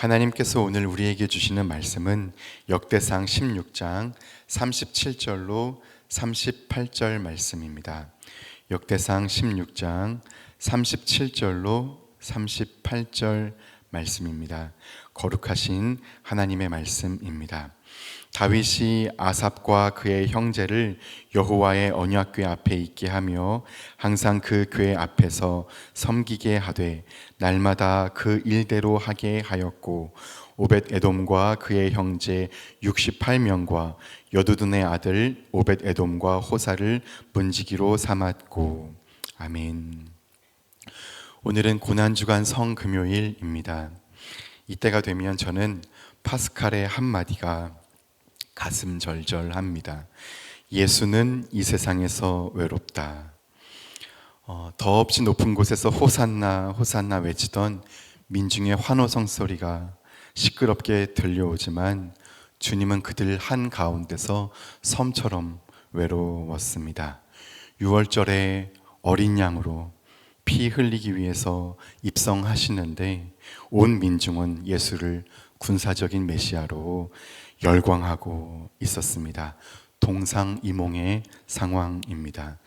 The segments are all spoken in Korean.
하나님께서 오늘 우리에게 주시는 말씀은 역대상 16장 37절로 38절 말씀입니다. 역대상 16장 37절로 38절 말씀입니다. 거룩하신 하나님의 말씀입니다. 다윗이 아삽과 그의 형제를 여호와의 언약궤 앞에 있게 하며 항상 그 궤 앞에서 섬기게 하되 날마다 그 일대로 하게 하였고 오벳에돔과 그의 형제 68명과 여두둔의 아들 오벳에돔과 호사를 문지기로 삼았고. 아멘. 오늘은 고난주간 성금요일입니다. 이때가 되면 저는 파스칼의 한마디가 가슴 절절합니다. 예수는 이 세상에서 외롭다. 더없이 높은 곳에서 호산나 호산나 외치던 민중의 환호성 소리가 시끄럽게 들려오지만 주님은 그들 한가운데서 섬처럼 외로웠습니다. 유월절에 어린 양으로 피 흘리기 위해서 입성하시는데 온 민중은 예수를 군사적인 메시아로 열광하고 있었습니다. 동상이몽의 상황입니다.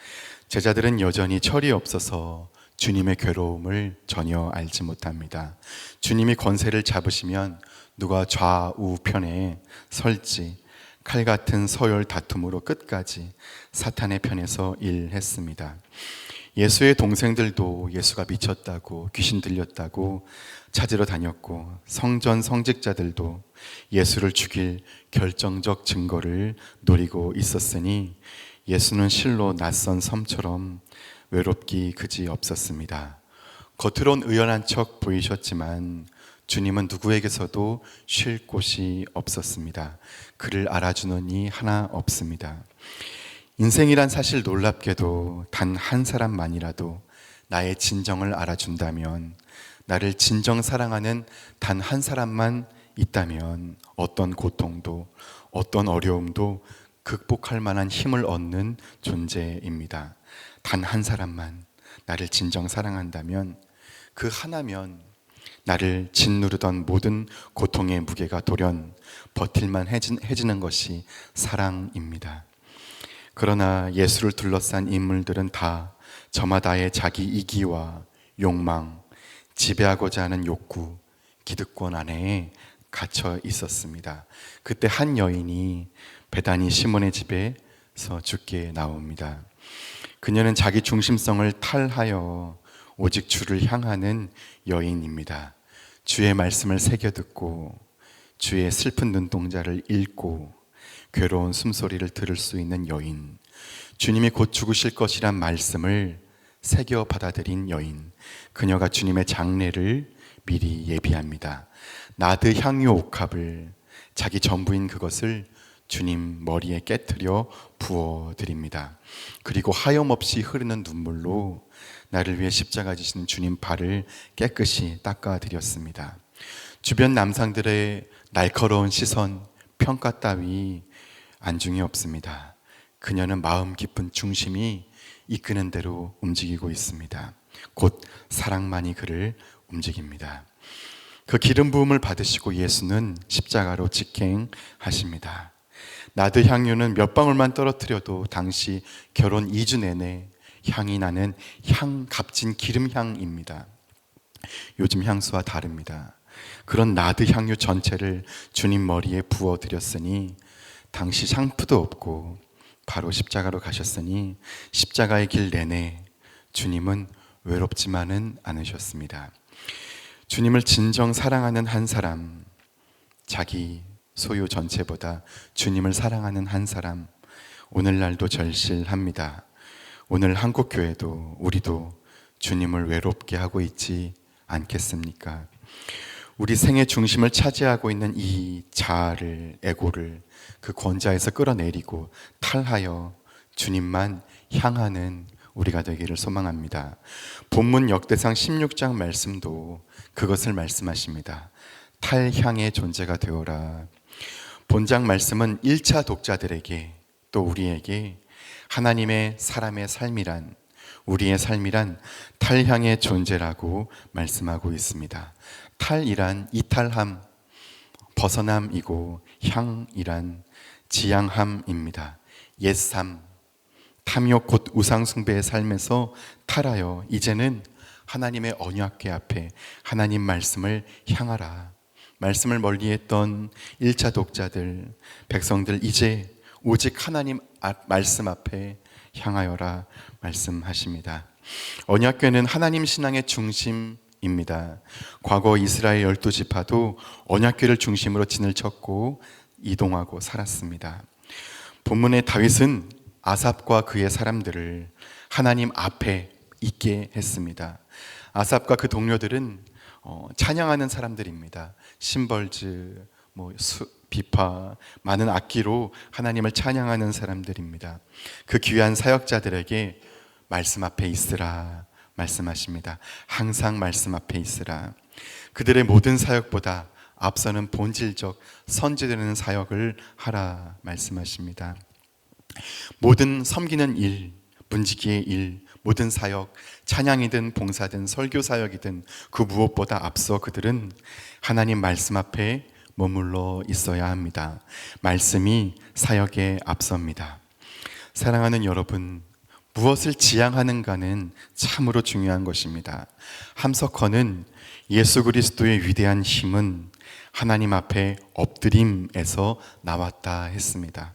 제자들은 여전히 철이 없어서 주님의 괴로움을 전혀 알지 못합니다. 주님이 권세를 잡으시면 누가 좌우편에 설지 칼 같은 서열 다툼으로 끝까지 사탄의 편에서 일했습니다. 예수의 동생들도 예수가 미쳤다고 귀신 들렸다고 찾으러 다녔고 성전 성직자들도 예수를 죽일 결정적 증거를 노리고 있었으니 예수는 실로 낯선 섬처럼 외롭기 그지 없었습니다. 겉으론 의연한 척 보이셨지만 주님은 누구에게서도 쉴 곳이 없었습니다. 그를 알아주는 이 하나 없습니다. 인생이란 사실 놀랍게도 단 한 사람만이라도 나의 진정을 알아준다면, 나를 진정 사랑하는 단 한 사람만 있다면 어떤 고통도 어떤 어려움도 극복할 만한 힘을 얻는 존재입니다. 단 한 사람만 나를 진정 사랑한다면, 그 하나면 나를 짓누르던 모든 고통의 무게가 돌연 버틸만 해지는 것이 사랑입니다. 그러나 예수를 둘러싼 인물들은 다 저마다의 자기 이기와 욕망, 지배하고자 하는 욕구, 기득권 안에 갇혀 있었습니다. 그때 한 여인이 베다니 시몬의 집에서 죽게 나옵니다. 그녀는 자기 중심성을 탈하여 오직 주를 향하는 여인입니다. 주의 말씀을 새겨 듣고 주의 슬픈 눈동자를 읽고 괴로운 숨소리를 들을 수 있는 여인, 주님이 곧 죽으실 것이란 말씀을 새겨 받아들인 여인, 그녀가 주님의 장례를 미리 예비합니다. 나드 향유 옥합을, 자기 전부인 그것을 주님 머리에 깨트려 부어드립니다. 그리고 하염없이 흐르는 눈물로 나를 위해 십자가 지시는 주님 발을 깨끗이 닦아드렸습니다. 주변 남성들의 날카로운 시선, 평가 따위 안중이 없습니다. 그녀는 마음 깊은 중심이 이끄는 대로 움직이고 있습니다. 곧 사랑만이 그를 움직입니다. 그 기름 부음을 받으시고 예수는 십자가로 직행하십니다. 나드 향유는 몇 방울만 떨어뜨려도 당시 결혼 2주 내내 향이 나는 값진 기름향입니다. 요즘 향수와 다릅니다. 그런 나드 향유 전체를 주님 머리에 부어드렸으니, 당시 샴푸도 없고 바로 십자가로 가셨으니 십자가의 길 내내 주님은 외롭지만은 않으셨습니다. 주님을 진정 사랑하는 한 사람, 자기 소유 전체보다 주님을 사랑하는 한 사람, 오늘날도 절실합니다. 오늘 한국교회도 우리도 주님을 외롭게 하고 있지 않겠습니까? 우리 생의 중심을 차지하고 있는 이 자아를, 에고를 그 권자에서 끌어내리고 탈하여 주님만 향하는 우리가 되기를 소망합니다. 본문 역대상 16장 말씀도 그것을 말씀하십니다. 탈향의 존재가 되어라. 본장 말씀은 1차 독자들에게, 또 우리에게 하나님의 사람의 삶이란, 우리의 삶이란 탈향의 존재라고 말씀하고 있습니다. 탈이란 이탈함, 벗어남이고 향이란 지향함입니다. 옛삶, 탐욕 곧 우상숭배의 삶에서 탈하여 이제는 하나님의 언약궤 앞에 하나님 말씀을 향하라. 말씀을 멀리했던 1차 독자들, 백성들 이제 오직 하나님 말씀 앞에 향하여라 말씀하십니다. 언약궤는 하나님 신앙의 중심입니다. 과거 이스라엘 12지파도 언약궤를 중심으로 진을 쳤고 이동하고 살았습니다. 본문의 다윗은 아삽과 그의 사람들을 하나님 앞에 있게 했습니다. 아삽과 그 동료들은 찬양하는 사람들입니다. 심벌즈, 비파, 많은 악기로 하나님을 찬양하는 사람들입니다. 그 귀한 사역자들에게 말씀 앞에 있으라 말씀하십니다. 항상 말씀 앞에 있으라. 그들의 모든 사역보다 앞서는 본질적 선지되는 사역을 하라 말씀하십니다. 모든 섬기는 일, 문지기의 일, 모든 사역, 찬양이든 봉사든 설교 사역이든 그 무엇보다 앞서 그들은 하나님 말씀 앞에 머물러 있어야 합니다. 말씀이 사역에 앞섭니다. 사랑하는 여러분, 무엇을 지향하는가는 참으로 중요한 것입니다. 함석헌은 예수 그리스도의 위대한 힘은 하나님 앞에 엎드림에서 나왔다 했습니다.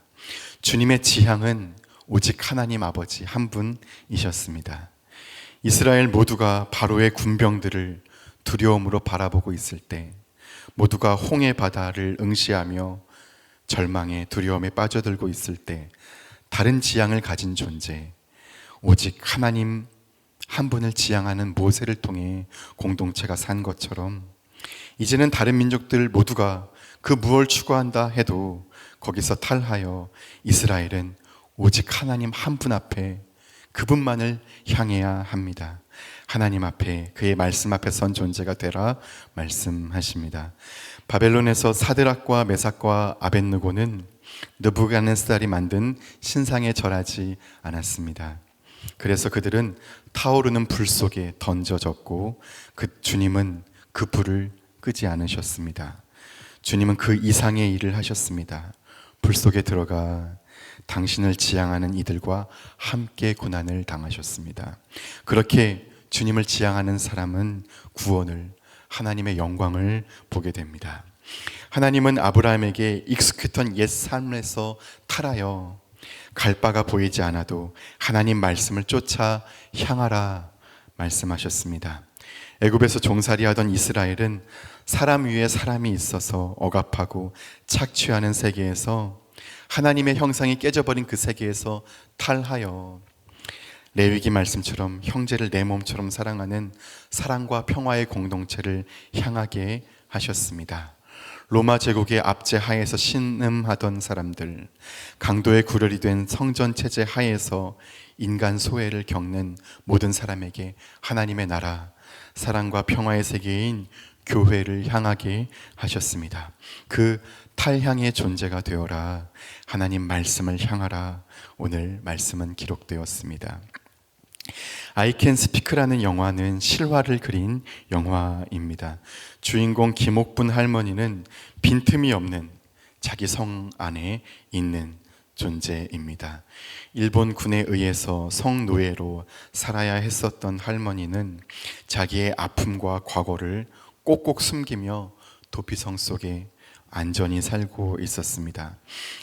주님의 지향은 오직 하나님 아버지 한 분이셨습니다. 이스라엘 모두가 바로의 군병들을 두려움으로 바라보고 있을 때, 모두가 홍해 바다를 응시하며 절망에 두려움에 빠져들고 있을 때, 다른 지향을 가진 존재, 오직 하나님 한 분을 지향하는 모세를 통해 공동체가 산 것처럼 이제는 다른 민족들 모두가 그 무엇을 추구한다 해도 거기서 탈하여 이스라엘은 오직 하나님 한 분 앞에 그분만을 향해야 합니다. 하나님 앞에, 그의 말씀 앞에 선 존재가 되라 말씀하십니다. 바벨론에서 사드락과 메삭과 아벳느고는 느부갓네살이 만든 신상에 절하지 않았습니다. 그래서 그들은 타오르는 불 속에 던져졌고 그 주님은 그 불을 끄지 않으셨습니다. 주님은 그 이상의 일을 하셨습니다. 불 속에 들어가 당신을 지향하는 이들과 함께 고난을 당하셨습니다. 그렇게 주님을 지향하는 사람은 구원을, 하나님의 영광을 보게 됩니다. 하나님은 아브라함에게 익숙했던 옛 삶에서 탈하여 갈 바가 보이지 않아도 하나님 말씀을 쫓아 향하라 말씀하셨습니다. 애굽에서 종살이하던 이스라엘은 사람 위에 사람이 있어서 억압하고 착취하는 세계에서, 하나님의 형상이 깨져버린 그 세계에서 탈하여 레위기 말씀처럼 형제를 내 몸처럼 사랑하는 사랑과 평화의 공동체를 향하게 하셨습니다. 로마 제국의 압제 하에서 신음하던 사람들, 강도의 구렬이 된 성전 체제 하에서 인간 소외를 겪는 모든 사람에게 하나님의 나라, 사랑과 평화의 세계인 교회를 향하게 하셨습니다. 그 탈향의 존재가 되어라, 하나님 말씀을 향하라. 오늘 말씀은 기록되었습니다. I Can Speak라는 영화는 실화를 그린 영화입니다. 주인공 김옥분 할머니는 빈틈이 없는 자기 성 안에 있는 존재입니다. 일본 군에 의해서 성노예로 살아야 했었던 할머니는 자기의 아픔과 과거를 꼭꼭 숨기며 도피성 속에 안전히 살고 있었습니다.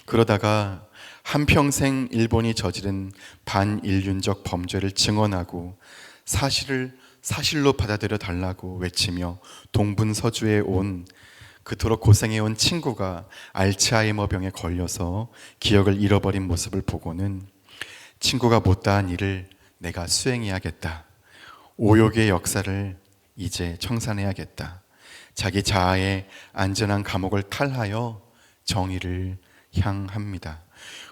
그러다가 한평생 일본이 저지른 반인륜적 범죄를 증언하고 사실로 받아들여 달라고 외치며 동분서주에 온, 그토록 고생해온 친구가 알츠하이머 병에 걸려서 기억을 잃어버린 모습을 보고는 친구가 못다한 일을 내가 수행해야겠다, 오욕의 역사를 이제 청산해야겠다, 자기 자아의 안전한 감옥을 탈하여 정의를 향합니다.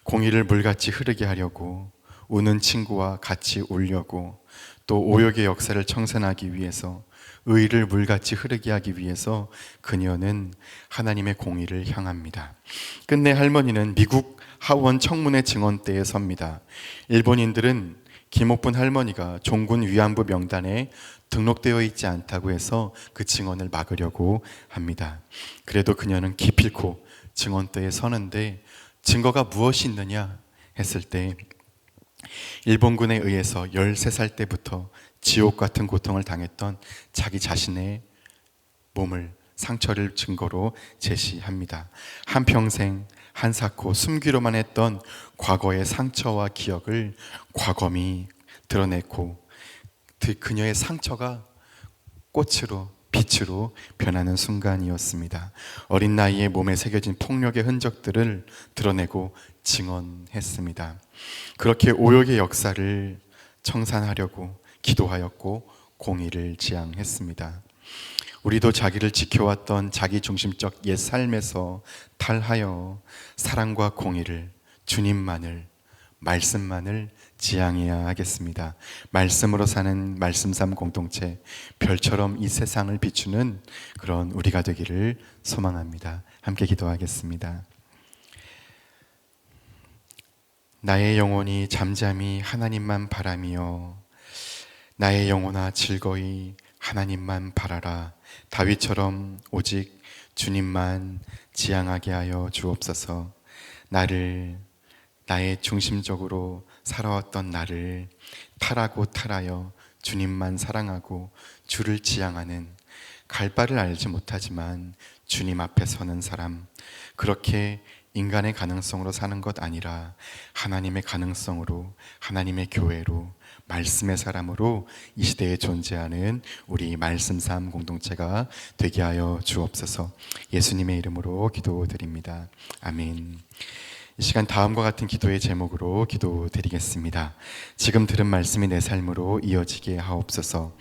공의를 물같이 흐르게 하려고, 우는 친구와 같이 울려고, 또 오욕의 역사를 청산하기 위해서, 의를 물같이 흐르게 하기 위해서 그녀는 하나님의 공의를 향합니다. 끝내 할머니는 미국 하원 청문회 증언대에 섭니다. 일본인들은 김옥분 할머니가 종군 위안부 명단에 등록되어 있지 않다고 해서 그 증언을 막으려고 합니다. 그래도 그녀는 기필코 증언대에 서는데 증거가 무엇이 있느냐 했을 때 일본군에 의해서 13살 때부터 지옥 같은 고통을 당했던 자기 자신의 몸을 상처를 증거로 제시합니다. 한평생 한사코 숨기로만 했던 과거의 상처와 기억을 과거미 드러냈고 그녀의 상처가 꽃으로 빛으로 변하는 순간이었습니다. 어린 나이에 몸에 새겨진 폭력의 흔적들을 드러내고 증언했습니다. 그렇게 오욕의 역사를 청산하려고 기도하였고 공의를 지향했습니다. 우리도 자기를 지켜왔던 자기중심적 옛 삶에서 탈하여 사랑과 공의를, 주님만을, 말씀만을 지향해야 하겠습니다. 말씀으로 사는 말씀삼 공동체, 별처럼 이 세상을 비추는 그런 우리가 되기를 소망합니다. 함께 기도하겠습니다. 나의 영혼이 잠잠히 하나님만 바라며 나의 영혼아 즐거이 하나님만 바라라. 다윗처럼 오직 주님만 지향하게 하여 주옵소서. 나의 중심적으로 살아왔던 나를 탈하여 주님만 사랑하고 주를 지향하는, 갈 바를 알지 못하지만 주님 앞에 서는 사람, 그렇게 인간의 가능성으로 사는 것 아니라 하나님의 가능성으로, 하나님의 교회로, 말씀의 사람으로 이 시대에 존재하는 우리 말씀삼 공동체가 되게 하여 주옵소서. 예수님의 이름으로 기도드립니다. 아멘. 이 시간 다음과 같은 기도의 제목으로 기도드리겠습니다. 지금 들은 말씀이 내 삶으로 이어지게 하옵소서.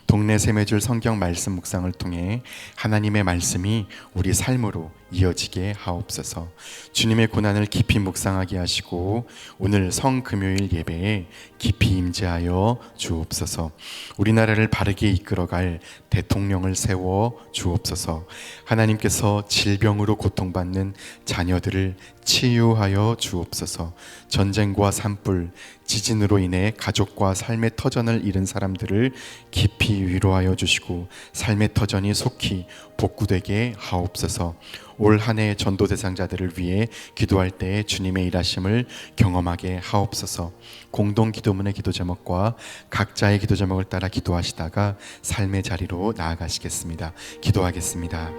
동네 샘매줄 성경 말씀 묵상을 통해 하나님의 말씀이 우리 삶으로 이어지게 하옵소서. 주님의 고난을 깊이 묵상하게 하시고 오늘 성금요일 예배에 깊이 임재하여 주옵소서. 우리나라를 바르게 이끌어갈 대통령을 세워 주옵소서. 하나님께서 질병으로 고통받는 자녀들을 치유하여 주옵소서. 전쟁과 산불, 지진으로 인해 가족과 삶의 터전을 잃은 사람들을 깊이 위로하여 주시고 삶의 터전이 속히 복구되게 하옵소서. 올 한 해의 전도 대상자들을 위해 기도할 때에 주님의 일하심을 경험하게 하옵소서. 공동 기도문의 기도 제목과 각자의 기도 제목을 따라 기도하시다가 삶의 자리로 나아가시겠습니다. 기도하겠습니다.